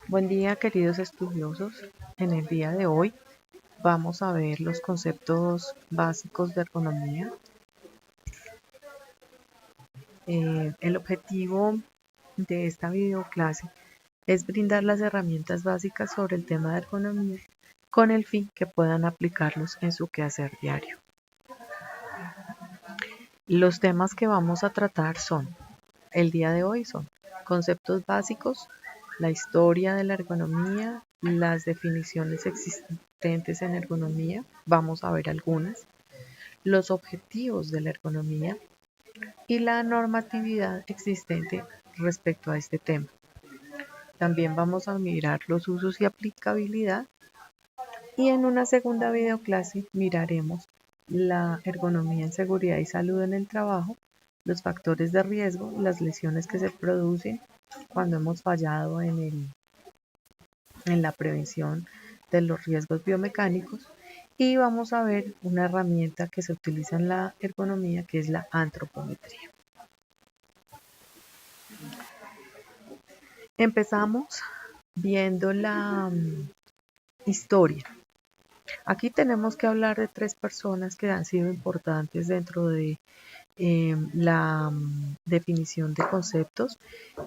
Buen día, queridos estudiosos. En el día de hoy vamos a ver los conceptos básicos de ergonomía. El objetivo de esta videoclase es brindar las herramientas básicas sobre el tema de ergonomía con el fin que puedan aplicarlos en su quehacer diario. Los temas que vamos a tratar el día de hoy son conceptos básicos, la historia de la ergonomía, las definiciones existentes en ergonomía, vamos a ver algunas, los objetivos de la ergonomía y la normatividad existente respecto a este tema. También vamos a mirar los usos y aplicabilidad y en una segunda videoclase miraremos la ergonomía en seguridad y salud en el trabajo, los factores de riesgo, las lesiones que se producen cuando hemos fallado en la prevención de los riesgos biomecánicos y vamos a ver una herramienta que se utiliza en la ergonomía que es la antropometría. Empezamos viendo la historia. Aquí tenemos que hablar de tres personas que han sido importantes dentro de la definición de conceptos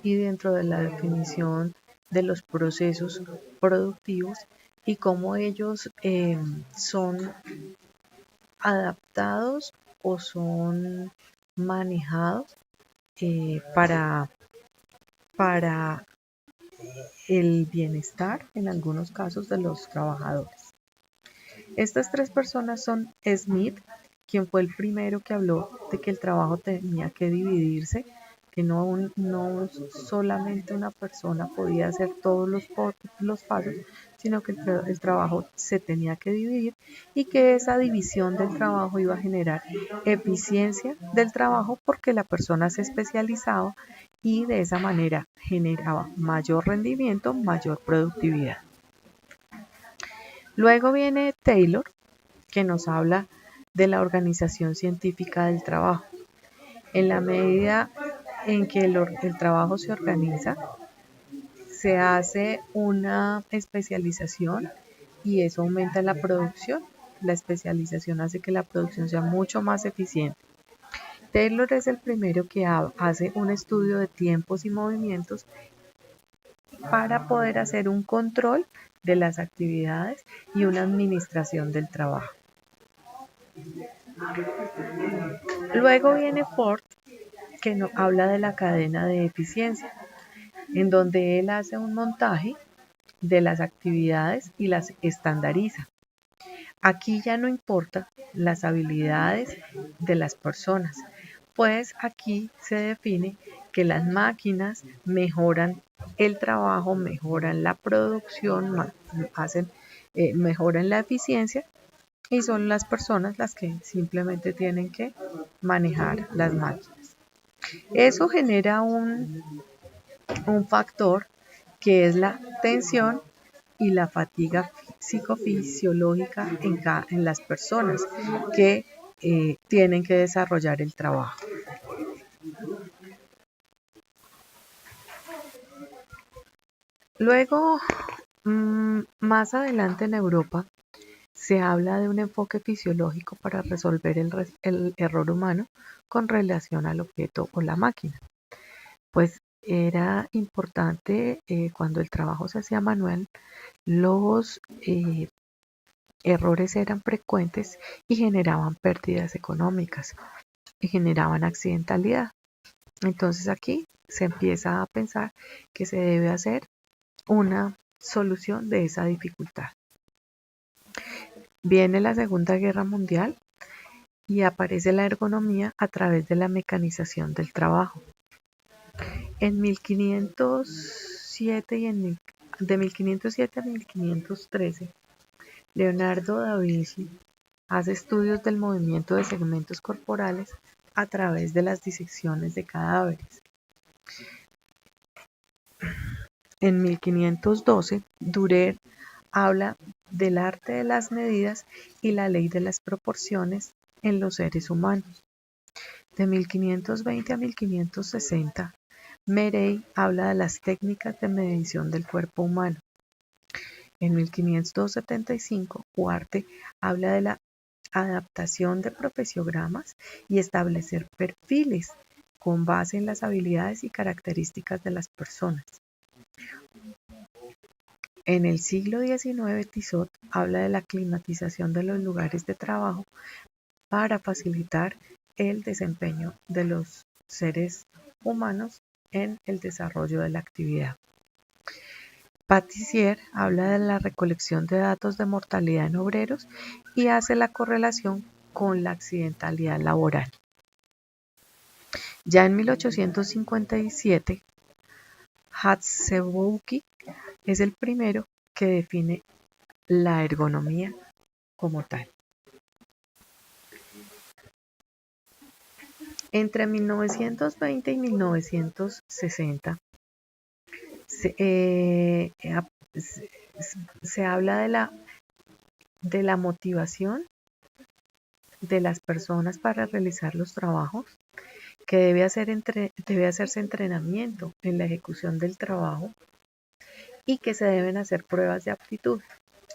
y dentro de la definición de los procesos productivos y cómo ellos son adaptados o son manejados para el bienestar en algunos casos de los trabajadores. Estas tres personas son Smith, quien fue el primero que habló de que el trabajo tenía que dividirse, que no solamente una persona podía hacer todos los pasos, sino que el trabajo se tenía que dividir y que esa división del trabajo iba a generar eficiencia del trabajo porque la persona se especializaba y de esa manera generaba mayor rendimiento, mayor productividad. Luego viene Taylor, que nos habla de la organización científica del trabajo. En la medida en que el trabajo se organiza, se hace una especialización y eso aumenta la producción. La especialización hace que la producción sea mucho más eficiente. Taylor es el primero que hace un estudio de tiempos y movimientos para poder hacer un control de las actividades y una administración del trabajo. Luego viene Ford, que nos habla de la cadena de eficiencia, en donde él hace un montaje de las actividades y las estandariza. Aquí ya no importa las habilidades de las personas, pues aquí se define que las máquinas mejoran el trabajo, mejoran la producción, mejoran la eficiencia y son las personas las que simplemente tienen que manejar las máquinas. Eso genera un factor que es la tensión y la fatiga psicofisiológica en las personas que tienen que desarrollar el trabajo. Luego, más adelante en Europa, se habla de un enfoque fisiológico para resolver el error humano con relación al objeto o la máquina. Pues era importante cuando el trabajo se hacía manual, los errores eran frecuentes y generaban pérdidas económicas y generaban accidentalidad. Entonces aquí se empieza a pensar que se debe hacer una solución de esa dificultad. Viene la Segunda Guerra Mundial y aparece la ergonomía a través de la mecanización del trabajo. En 1507 de 1507 a 1513, Leonardo da Vinci hace estudios del movimiento de segmentos corporales a través de las disecciones de cadáveres. En 1512, Dürer habla del arte de las medidas y la ley de las proporciones en los seres humanos. De 1520 a 1560, Merey habla de las técnicas de medición del cuerpo humano. En 1575, Huarte habla de la adaptación de profesiogramas y establecer perfiles con base en las habilidades y características de las personas. En el siglo XIX, Tissot habla de la climatización de los lugares de trabajo para facilitar el desempeño de los seres humanos en el desarrollo de la actividad. Patissier habla de la recolección de datos de mortalidad en obreros y hace la correlación con la accidentalidad laboral. Ya en 1857, Hatzebouki es el primero que define la ergonomía como tal. Entre 1920 y 1960 se habla de la motivación de las personas para realizar los trabajos, que debe hacerse entrenamiento en la ejecución del trabajo y que se deben hacer pruebas de aptitud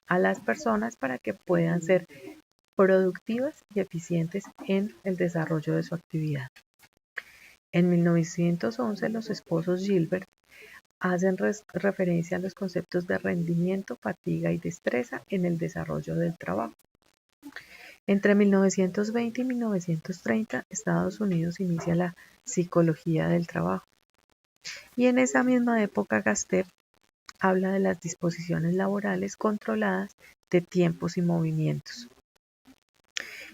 a las personas para que puedan ser productivas y eficientes en el desarrollo de su actividad. En 1911, los esposos Gilbert hacen referencia a los conceptos de rendimiento, fatiga y destreza en el desarrollo del trabajo. Entre 1920 y 1930, Estados Unidos inicia la psicología del trabajo. Y en esa misma época, Gaster habla de las disposiciones laborales controladas de tiempos y movimientos.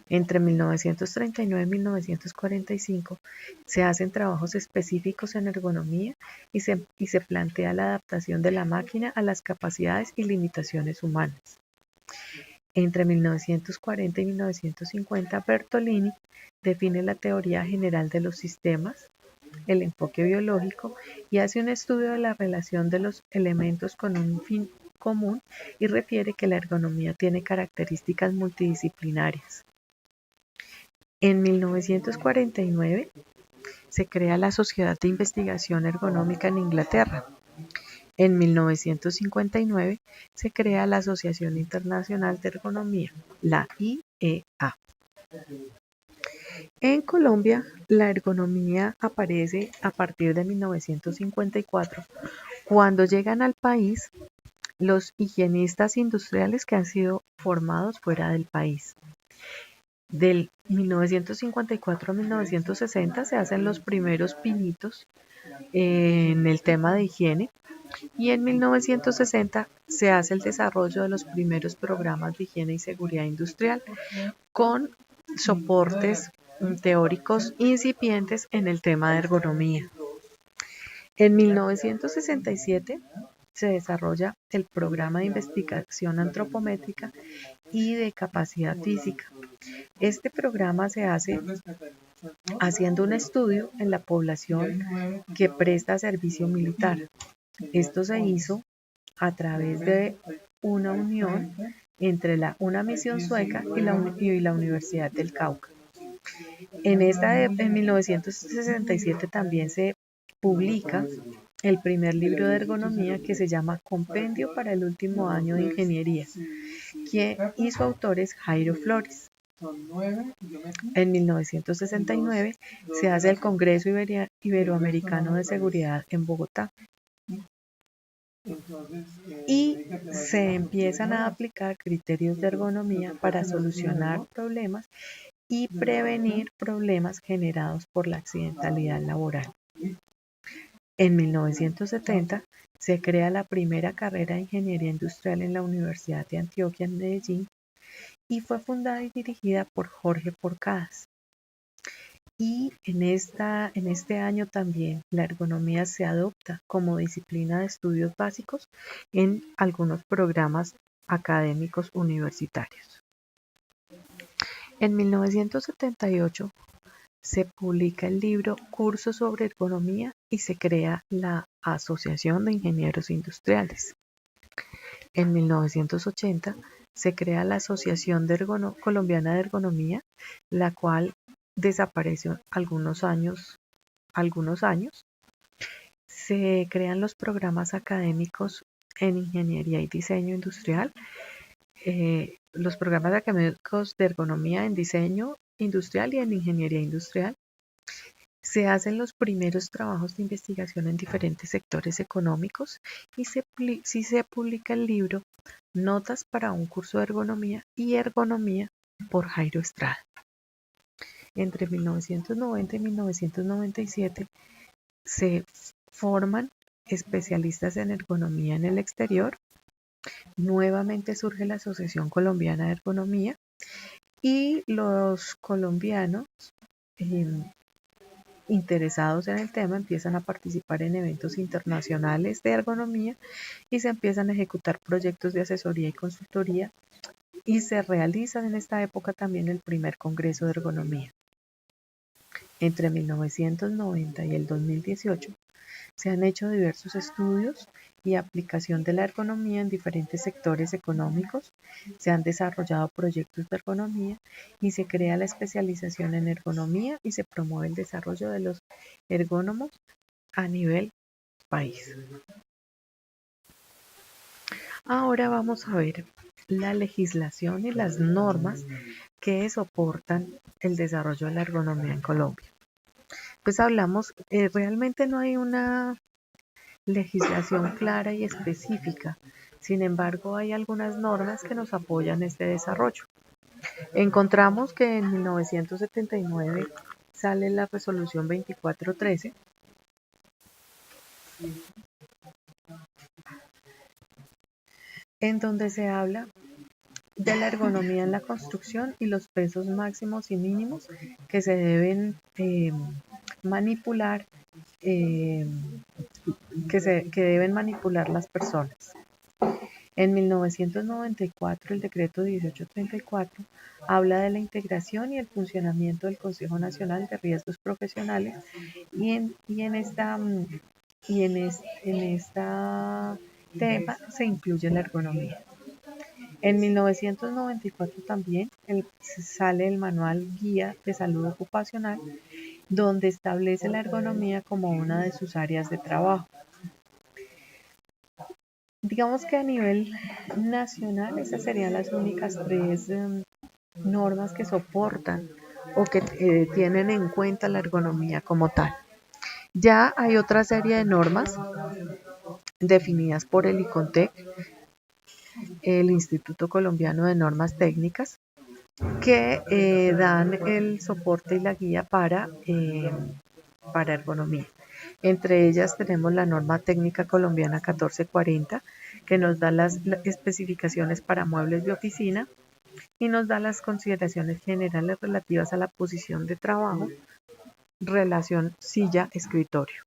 Entre 1939 y 1945 se hacen trabajos específicos en ergonomía y se plantea la adaptación de la máquina a las capacidades y limitaciones humanas. Entre 1940 y 1950, Bertolini define la teoría general de los sistemas, el enfoque biológico y hace un estudio de la relación de los elementos con un fin común y refiere que la ergonomía tiene características multidisciplinarias. En 1949 se crea la Sociedad de Investigación Ergonómica en Inglaterra. En 1959 se crea la Asociación Internacional de Ergonomía, la IEA. En Colombia, la ergonomía aparece a partir de 1954, cuando llegan al país los higienistas industriales que han sido formados fuera del país. Del 1954 a 1960 se hacen los primeros pinitos en el tema de higiene y en 1960 se hace el desarrollo de los primeros programas de higiene y seguridad industrial con soportes teóricos incipientes en el tema de ergonomía. En 1967 se desarrolla el programa de investigación antropométrica y de capacidad física. Este programa se hace haciendo un estudio en la población que presta servicio militar. Esto se hizo a través de una unión entre una misión sueca y la Universidad del Cauca. En 1967 también se publica el primer libro de ergonomía que se llama Compendio para el último año de ingeniería, y su autor es Jairo Flores. En 1969 se hace el Congreso Iberoamericano de Seguridad en Bogotá y se empiezan a aplicar criterios de ergonomía para solucionar problemas y prevenir problemas generados por la accidentalidad laboral. En 1970 se crea la primera carrera de ingeniería industrial en la Universidad de Antioquia en Medellín y fue fundada y dirigida por Jorge Porcadas. Y en este año también la ergonomía se adopta como disciplina de estudios básicos en algunos programas académicos universitarios. En 1978 se publica el libro Curso sobre Ergonomía y se crea la Asociación de Ingenieros Industriales. En 1980 se crea la Asociación Colombiana de Ergonomía, la cual desapareció algunos años Se crean los programas académicos en ingeniería y diseño industrial, los programas académicos de ergonomía en diseño industrial y en ingeniería industrial. Se hacen los primeros trabajos de investigación en diferentes sectores económicos y se publica el libro Notas para un curso de ergonomía y ergonomía por Jairo Estrada. Entre 1990 y 1997 se forman especialistas en ergonomía en el exterior. Nuevamente surge la Asociación Colombiana de Ergonomía y los colombianos interesados en el tema empiezan a participar en eventos internacionales de ergonomía y se empiezan a ejecutar proyectos de asesoría y consultoría y se realiza en esta época también el primer Congreso de Ergonomía. Entre 1990 y el 2018 se han hecho diversos estudios y aplicación de la ergonomía en diferentes sectores económicos, se han desarrollado proyectos de ergonomía y se crea la especialización en ergonomía y se promueve el desarrollo de los ergónomos a nivel país. Ahora vamos a ver la legislación y las normas que soportan el desarrollo de la ergonomía en Colombia. Pues hablamos, realmente no hay una legislación clara y específica. Sin embargo, hay algunas normas que nos apoyan este desarrollo. Encontramos que en 1979 sale la resolución 2413, en donde se habla de la ergonomía en la construcción y los pesos máximos y mínimos que se deben manipular, que deben manipular las personas. En 1994, el decreto 1834 habla de la integración y el funcionamiento del Consejo Nacional de Riesgos Profesionales y en esta tema se incluye la ergonomía. En 1994 también sale el Manual Guía de Salud Ocupacional, donde establece la ergonomía como una de sus áreas de trabajo. Digamos que a nivel nacional esas serían las únicas tres normas que soportan o que tienen en cuenta la ergonomía como tal. Ya hay otra serie de normas definidas por el ICONTEC, el Instituto Colombiano de Normas Técnicas, que dan el soporte y la guía para ergonomía. Entre ellas tenemos la norma técnica colombiana 1440, que nos da las especificaciones para muebles de oficina y nos da las consideraciones generales relativas a la posición de trabajo, relación silla-escritorio.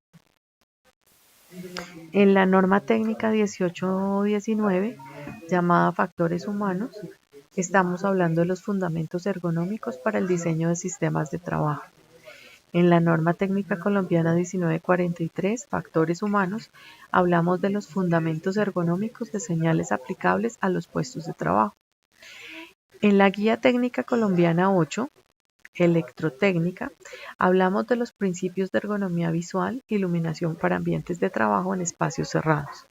En la norma técnica 1819, llamada factores humanos, estamos hablando de los fundamentos ergonómicos para el diseño de sistemas de trabajo. En la norma técnica colombiana 1943, factores humanos, hablamos de los fundamentos ergonómicos de señales aplicables a los puestos de trabajo. En la guía técnica colombiana 8, electrotécnica, hablamos de los principios de ergonomía visual, iluminación para ambientes de trabajo en espacios cerrados.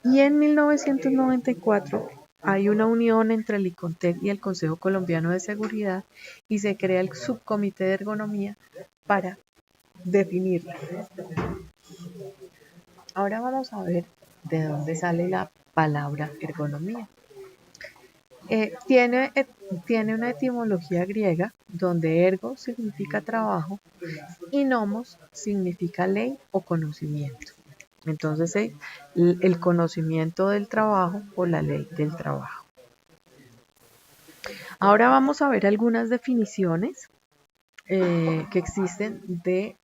Y en 1994 hay una unión entre el ICONTEC y el Consejo Colombiano de Seguridad y se crea el subcomité de ergonomía para definirla. Ahora vamos a ver de dónde sale la palabra ergonomía. Tiene una etimología griega donde ergo significa trabajo y nomos significa ley o conocimiento. Entonces, el conocimiento del trabajo o la ley del trabajo. Ahora vamos a ver algunas definiciones que existen de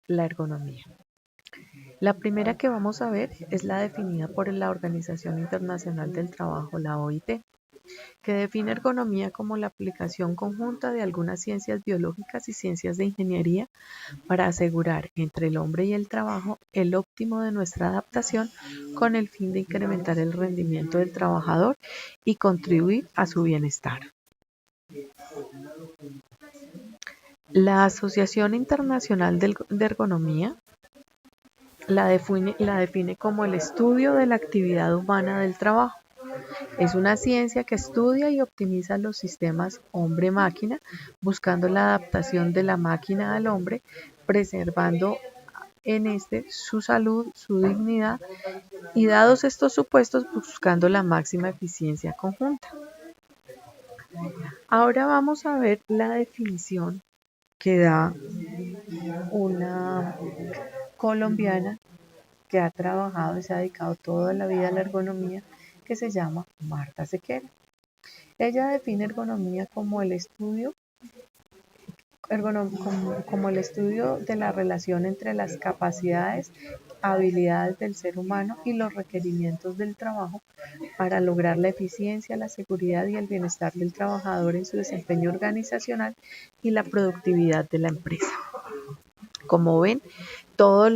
la ergonomía. La primera que vamos a ver es la definida por la Organización Internacional del Trabajo, la OIT, que define ergonomía como la aplicación conjunta de algunas ciencias biológicas y ciencias de ingeniería para asegurar entre el hombre y el trabajo el óptimo de nuestra adaptación con el fin de incrementar el rendimiento del trabajador y contribuir a su bienestar. La Asociación Internacional de Ergonomía la define como el estudio de la actividad humana del trabajo. Es una ciencia que estudia y optimiza los sistemas hombre-máquina, buscando la adaptación de la máquina al hombre, preservando en este su salud, su dignidad y, dados estos supuestos, buscando la máxima eficiencia conjunta. Ahora vamos a ver la definición que da una colombiana que ha trabajado y se ha dedicado toda la vida a la ergonomía, que se llama Marta Sequera. Ella define ergonomía como el estudio como el estudio de la relación entre las capacidades, habilidades del ser humano y los requerimientos del trabajo para lograr la eficiencia, la seguridad y el bienestar del trabajador en su desempeño organizacional y la productividad de la empresa. Como ven, todas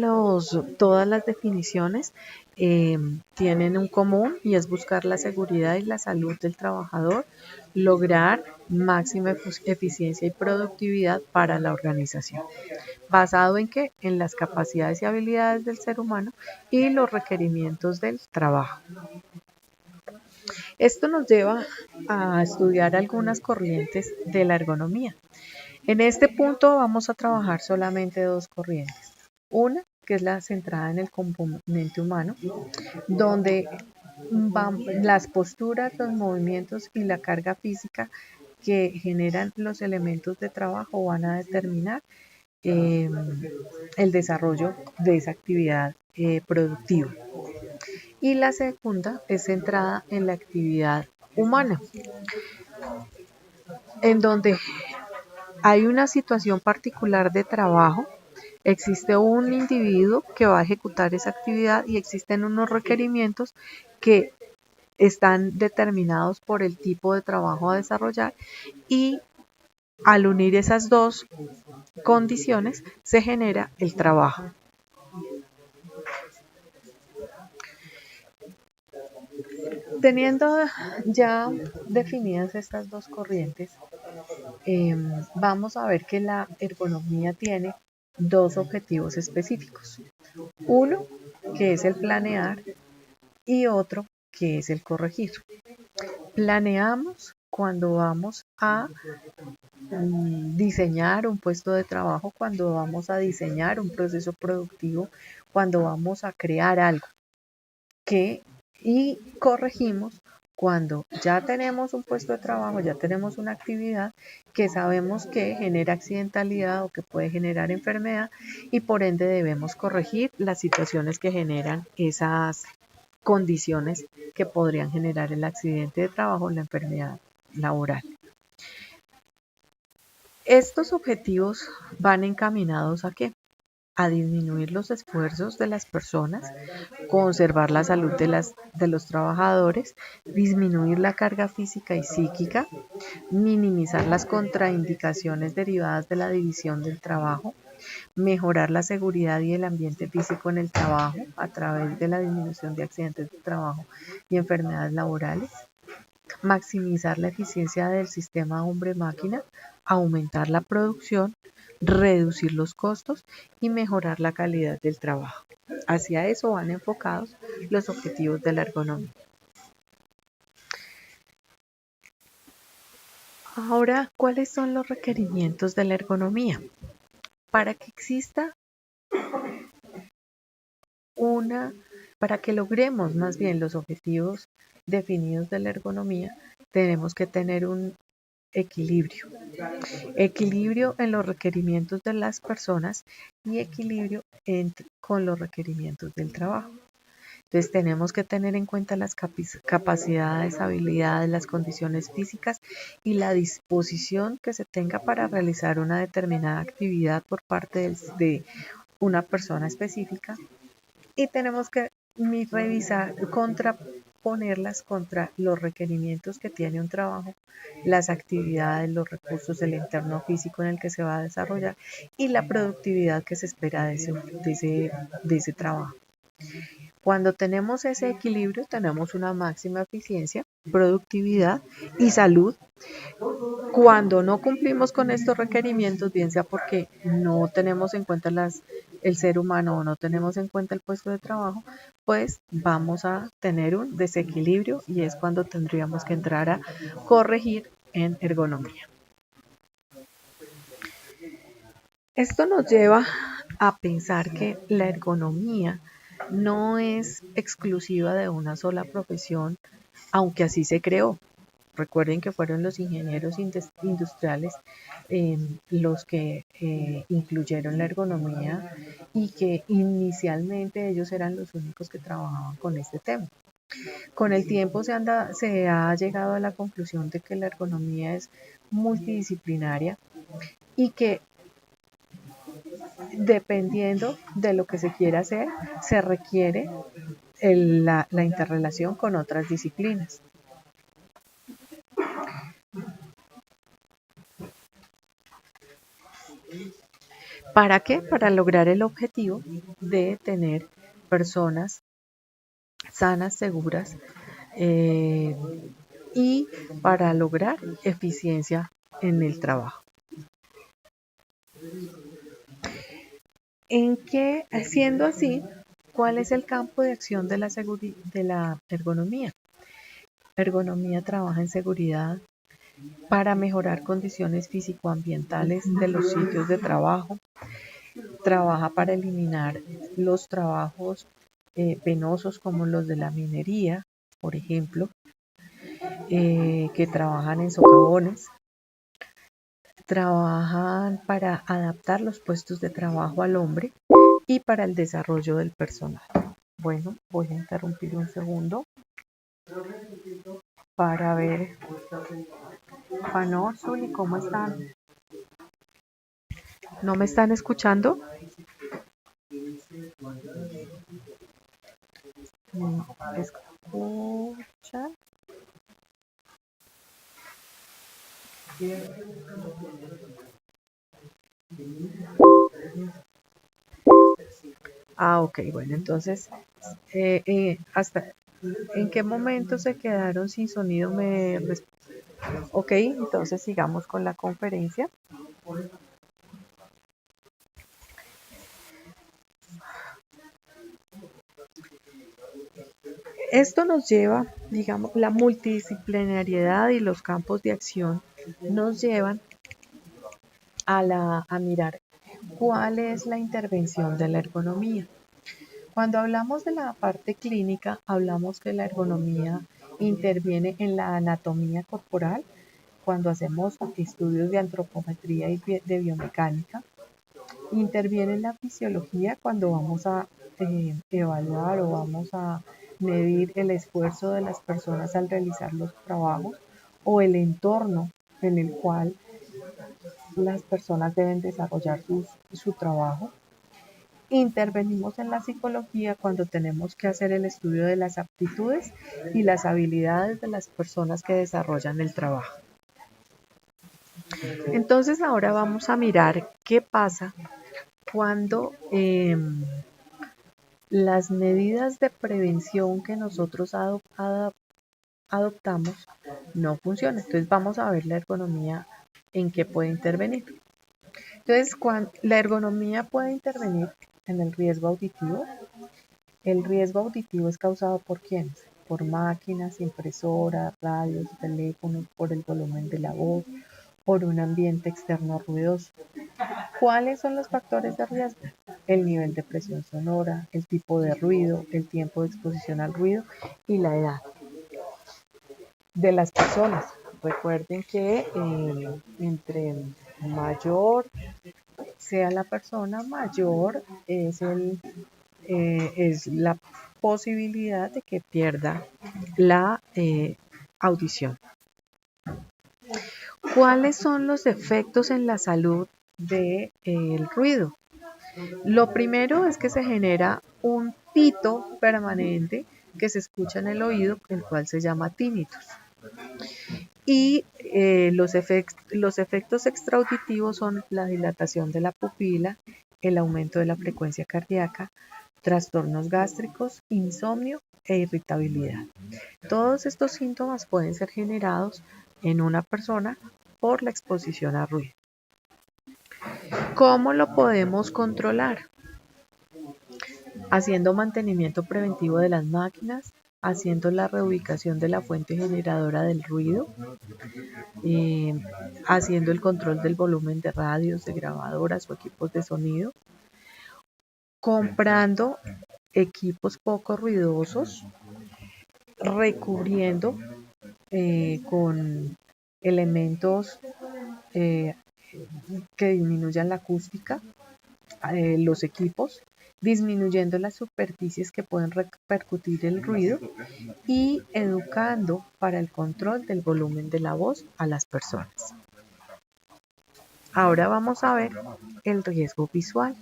las definiciones tienen un común, y es buscar la seguridad y la salud del trabajador, lograr máxima eficiencia y productividad para la organización. ¿Basado en qué? En las capacidades y habilidades del ser humano y los requerimientos del trabajo. Esto nos lleva a estudiar algunas corrientes de la ergonomía. En este punto vamos a trabajar solamente dos corrientes. Una, que es la centrada en el componente humano, donde las posturas, los movimientos y la carga física que generan los elementos de trabajo van a determinar el desarrollo de esa actividad productiva. Y la segunda es centrada en la actividad humana, en donde hay una situación particular de trabajo, existe un individuo que va a ejecutar esa actividad y existen unos requerimientos que están determinados por el tipo de trabajo a desarrollar, y al unir esas dos condiciones se genera el trabajo. Teniendo ya definidas estas dos corrientes, vamos a ver que la ergonomía tiene dos objetivos específicos. Uno, que es el planear, y otro, que es el corregir. Planeamos cuando vamos a diseñar un puesto de trabajo, cuando vamos a diseñar un proceso productivo, cuando vamos a crear algo. Y corregimos cuando ya tenemos un puesto de trabajo, ya tenemos una actividad que sabemos que genera accidentalidad o que puede generar enfermedad, y por ende debemos corregir las situaciones que generan esas condiciones que podrían generar el accidente de trabajo o la enfermedad laboral. Estos objetivos van encaminados ¿a qué? A disminuir los esfuerzos de las personas, conservar la salud de los trabajadores, disminuir la carga física y psíquica, minimizar las contraindicaciones derivadas de la división del trabajo, mejorar la seguridad y el ambiente físico en el trabajo a través de la disminución de accidentes de trabajo y enfermedades laborales, maximizar la eficiencia del sistema hombre-máquina, aumentar la producción, reducir los costos y mejorar la calidad del trabajo. Hacia eso van enfocados los objetivos de la ergonomía. Ahora, ¿cuáles son los requerimientos de la ergonomía? Para que exista para que logremos más bien los objetivos definidos de la ergonomía, tenemos que tener un equilibrio. Equilibrio en los requerimientos de las personas y equilibrio con los requerimientos del trabajo. Entonces tenemos que tener en cuenta las capacidades, habilidades, las condiciones físicas y la disposición que se tenga para realizar una determinada actividad por parte de una persona específica, y tenemos que revisar, contraponerlas contra los requerimientos que tiene un trabajo, las actividades, los recursos, el entorno físico en el que se va a desarrollar y la productividad que se espera de ese trabajo. Cuando tenemos ese equilibrio, tenemos una máxima eficiencia productividad y salud. Cuando no cumplimos con estos requerimientos, bien sea porque no tenemos en cuenta el ser humano o no tenemos en cuenta el puesto de trabajo, pues vamos a tener un desequilibrio y es cuando tendríamos que entrar a corregir en ergonomía. Esto nos lleva a pensar que la ergonomía no es exclusiva de una sola profesión, aunque así se creó. Recuerden que fueron los ingenieros industriales los que incluyeron la ergonomía y que inicialmente ellos eran los únicos que trabajaban con este tema. Con el tiempo se ha llegado a la conclusión de que la ergonomía es multidisciplinaria y que dependiendo de lo que se quiera hacer, se requiere la interrelación con otras disciplinas. ¿Para qué? Para lograr el objetivo de tener personas sanas, seguras y para lograr eficiencia en el trabajo. Siendo así, ¿cuál es el campo de acción de la ergonomía? La ergonomía trabaja en seguridad para mejorar condiciones físico-ambientales de los sitios de trabajo, trabaja para eliminar los trabajos penosos como los de la minería, por ejemplo, que trabajan en socavones, trabajan para adaptar los puestos de trabajo al hombre y para el desarrollo del personal. Bueno, voy a interrumpir un segundo para ver. Fanor, Zuli, ¿cómo están? ¿No me están escuchando? ¿Me escuchan? Ok, bueno, entonces, ¿hasta en qué momento se quedaron sin sonido? Ok, entonces sigamos con la conferencia. Esto nos lleva, digamos, la multidisciplinariedad y los campos de acción nos llevan a mirar cuál es la intervención de la ergonomía. Cuando hablamos de la parte clínica, hablamos que la ergonomía interviene en la anatomía corporal, cuando hacemos estudios de antropometría y de biomecánica, interviene en la fisiología cuando vamos a evaluar o vamos a medir el esfuerzo de las personas al realizar los trabajos o el entorno en el cual las personas deben desarrollar su trabajo. Intervenimos en la psicología cuando tenemos que hacer el estudio de las aptitudes y las habilidades de las personas que desarrollan el trabajo. Entonces ahora vamos a mirar qué pasa cuando las medidas de prevención que nosotros adoptamos no funcionan. Entonces vamos a ver la ergonomía en qué puede intervenir. Entonces, la ergonomía puede intervenir en el riesgo auditivo. El riesgo auditivo es causado por ¿quiénes? Por máquinas, impresoras, radios, teléfonos, por el volumen de la voz, por un ambiente externo ruidoso. ¿Cuáles son los factores de riesgo? El nivel de presión sonora, el tipo de ruido, el tiempo de exposición al ruido y la edad de las personas. Recuerden que entre mayor sea la persona, mayor es la posibilidad de que pierda la audición. ¿Cuáles son los efectos en la salud del ruido? Lo primero es que se genera un pito permanente que se escucha en el oído, el cual se llama tinnitus. Y los efectos extraauditivos son la dilatación de la pupila, el aumento de la frecuencia cardíaca, trastornos gástricos, insomnio e irritabilidad. Todos estos síntomas pueden ser generados en una persona por la exposición a ruido. ¿Cómo lo podemos controlar? Haciendo mantenimiento preventivo de las máquinas, haciendo la reubicación de la fuente generadora del ruido, haciendo el control del volumen de radios, de grabadoras o equipos de sonido, comprando equipos poco ruidosos, recubriendo con elementos que disminuyan la acústica, los equipos, disminuyendo las superficies que pueden repercutir el ruido y educando para el control del volumen de la voz a las personas. Ahora vamos a ver el riesgo visual.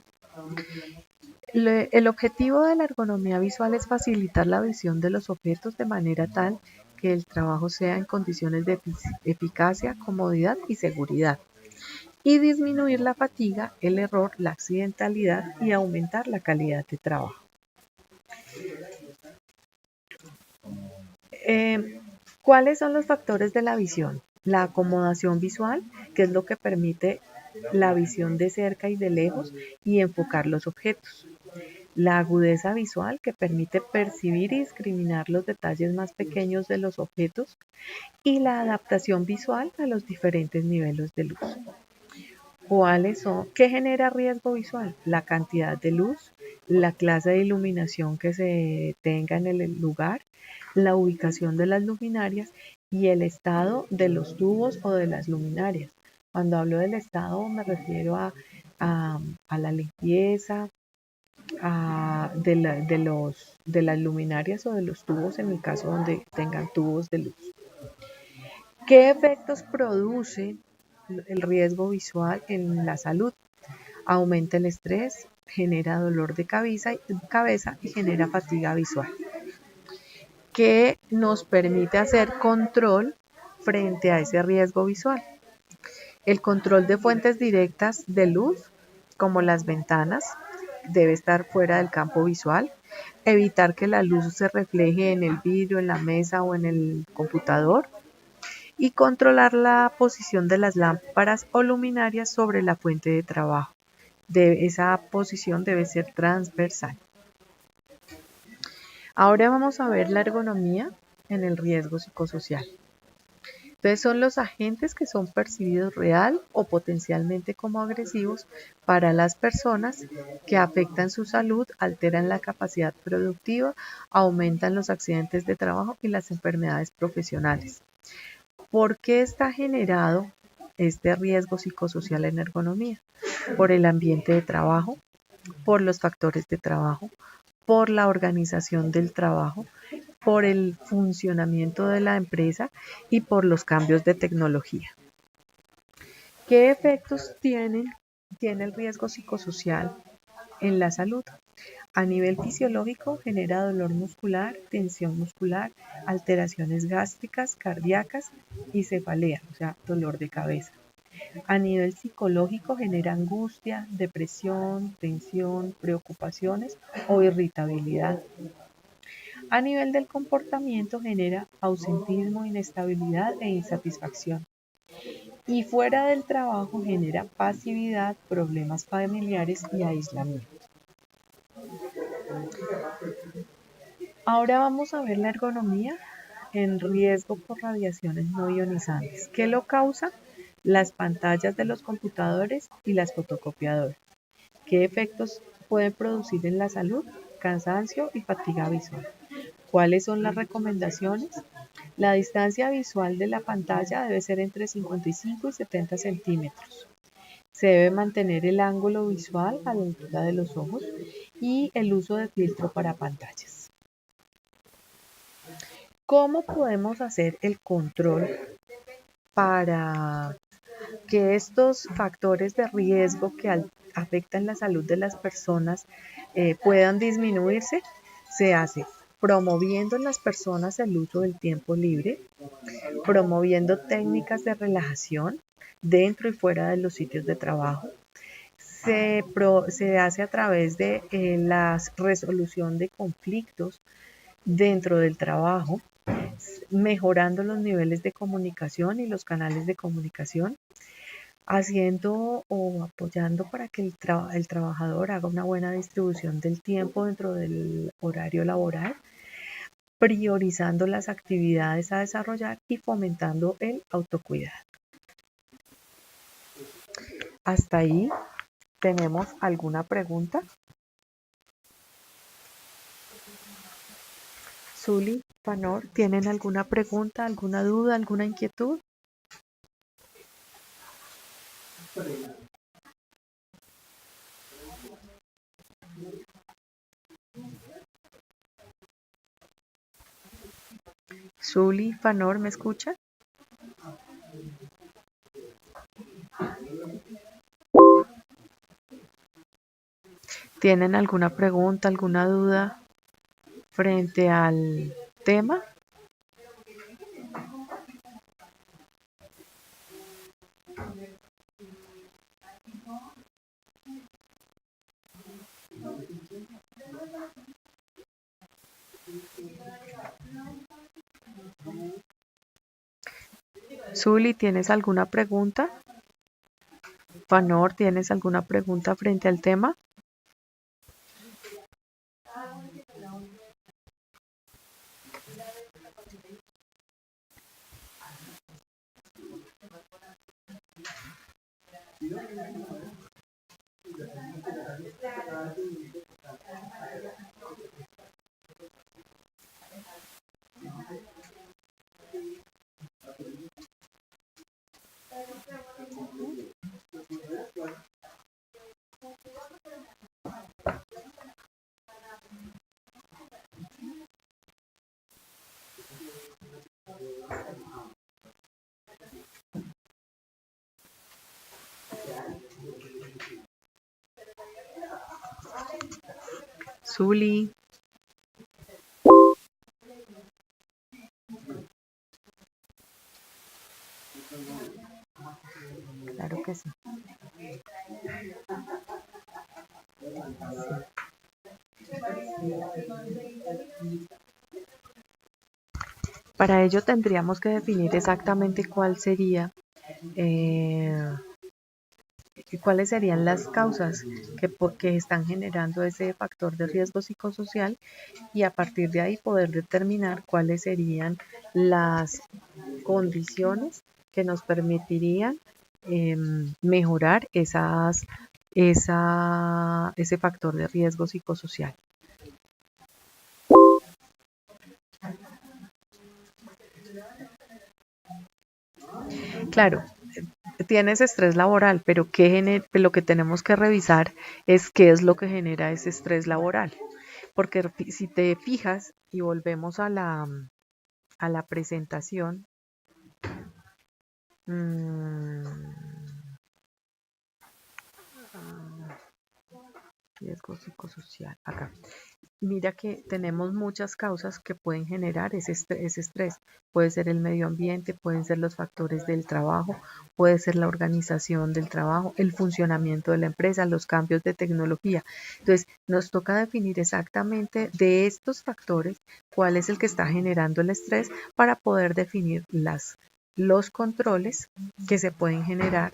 El objetivo de la ergonomía visual es facilitar la visión de los objetos de manera tal que el trabajo sea en condiciones de eficacia, comodidad y seguridad, y disminuir la fatiga, el error, la accidentalidad y aumentar la calidad de trabajo. ¿Cuáles son los factores de la visión? La acomodación visual, que es lo que permite la visión de cerca y de lejos y enfocar los objetos. La agudeza visual, que permite percibir y discriminar los detalles más pequeños de los objetos. Y la adaptación visual a los diferentes niveles de luz. ¿Cuáles son? ¿Qué genera riesgo visual? La cantidad de luz, la clase de iluminación que se tenga en el lugar, la ubicación de las luminarias y el estado de los tubos o de las luminarias. Cuando hablo del estado me refiero a la limpieza de las luminarias o de los tubos en el caso donde tengan tubos de luz. ¿Qué efectos produce el riesgo visual en la salud? Aumenta el estrés, genera dolor de cabeza y genera fatiga visual, que nos permite hacer control frente a ese riesgo visual. El control de fuentes directas de luz, como las ventanas, debe estar fuera del campo visual. Evitar que la luz se refleje en el vidrio, en la mesa o en el computador. Y controlar la posición de las lámparas o luminarias sobre la fuente de trabajo. Esa posición debe ser transversal. Ahora vamos a ver la ergonomía en el riesgo psicosocial. Entonces son los agentes que son percibidos real o potencialmente como agresivos para las personas, que afectan su salud, alteran la capacidad productiva, aumentan los accidentes de trabajo y las enfermedades profesionales. ¿Por qué está generado este riesgo psicosocial en ergonomía? Por el ambiente de trabajo, por los factores de trabajo, por la organización del trabajo, por el funcionamiento de la empresa y por los cambios de tecnología. ¿Qué efectos tiene el riesgo psicosocial en la salud? A nivel fisiológico, genera dolor muscular, tensión muscular, alteraciones gástricas, cardíacas y cefalea, o sea, dolor de cabeza. A nivel psicológico, genera angustia, depresión, tensión, preocupaciones o irritabilidad. A nivel del comportamiento, genera ausentismo, inestabilidad e insatisfacción. Y fuera del trabajo, genera pasividad, problemas familiares y aislamiento. Ahora vamos a ver la ergonomía en riesgo por radiaciones no ionizantes. ¿Qué lo causa? Las pantallas de los computadores y las fotocopiadoras. ¿Qué efectos pueden producir en la salud? Cansancio y fatiga visual. ¿Cuáles son las recomendaciones? La distancia visual de la pantalla debe ser entre 55 y 70 centímetros. Se debe mantener el ángulo visual a la altura de los ojos y el uso de filtro para pantallas. ¿Cómo podemos hacer el control para que estos factores de riesgo que afectan la salud de las personas puedan disminuirse? Se hace promoviendo en las personas el uso del tiempo libre, promoviendo técnicas de relajación dentro y fuera de los sitios de trabajo. se hace a través de la resolución de conflictos dentro del trabajo, mejorando los niveles de comunicación y los canales de comunicación, haciendo o apoyando para que el trabajador haga una buena distribución del tiempo dentro del horario laboral, priorizando las actividades a desarrollar y fomentando el autocuidado. Hasta ahí, ¿tenemos alguna pregunta? Zuli, Panor, ¿tienen alguna pregunta, alguna duda, alguna inquietud? Zuli, Panor, ¿me escuchan? ¿Tienen alguna pregunta, alguna duda frente al tema? Zuli, ¿tienes alguna pregunta? Panor, ¿tienes alguna pregunta frente al tema? Zuli. Claro que sí. Para ello tendríamos que definir exactamente cuáles serían las causas que están generando ese factor de riesgo psicosocial y a partir de ahí poder determinar cuáles serían las condiciones que nos permitirían mejorar ese factor de riesgo psicosocial. Claro, tienes estrés laboral, pero lo que tenemos que revisar es qué es lo que genera ese estrés laboral. Porque si te fijas y volvemos a la presentación, riesgo psicosocial, acá. Mira que tenemos muchas causas que pueden generar ese estrés. Puede ser el medio ambiente, pueden ser los factores del trabajo, puede ser la organización del trabajo, el funcionamiento de la empresa, los cambios de tecnología. Entonces, nos toca definir exactamente de estos factores cuál es el que está generando el estrés para poder definir los controles que se pueden generar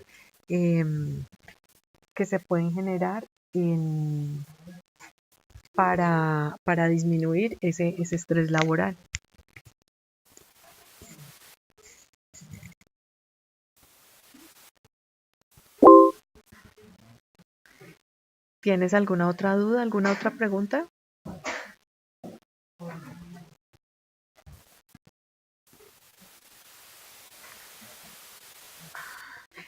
para disminuir ese estrés laboral. ¿Tienes alguna otra duda, alguna otra pregunta?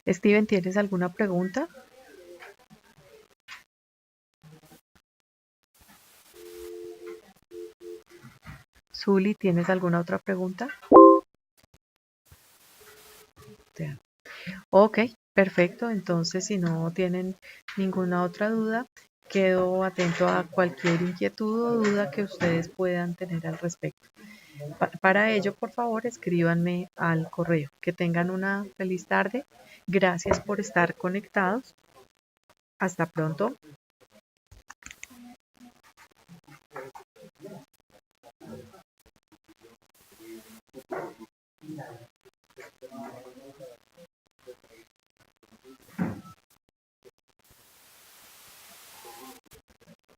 Steven, ¿tienes alguna pregunta? Zuli, ¿tienes alguna otra pregunta? Ok, perfecto. Entonces, si no tienen ninguna otra duda, quedo atento a cualquier inquietud o duda que ustedes puedan tener al respecto. Para ello, por favor, escríbanme al correo. Que tengan una feliz tarde. Gracias por estar conectados. Hasta pronto.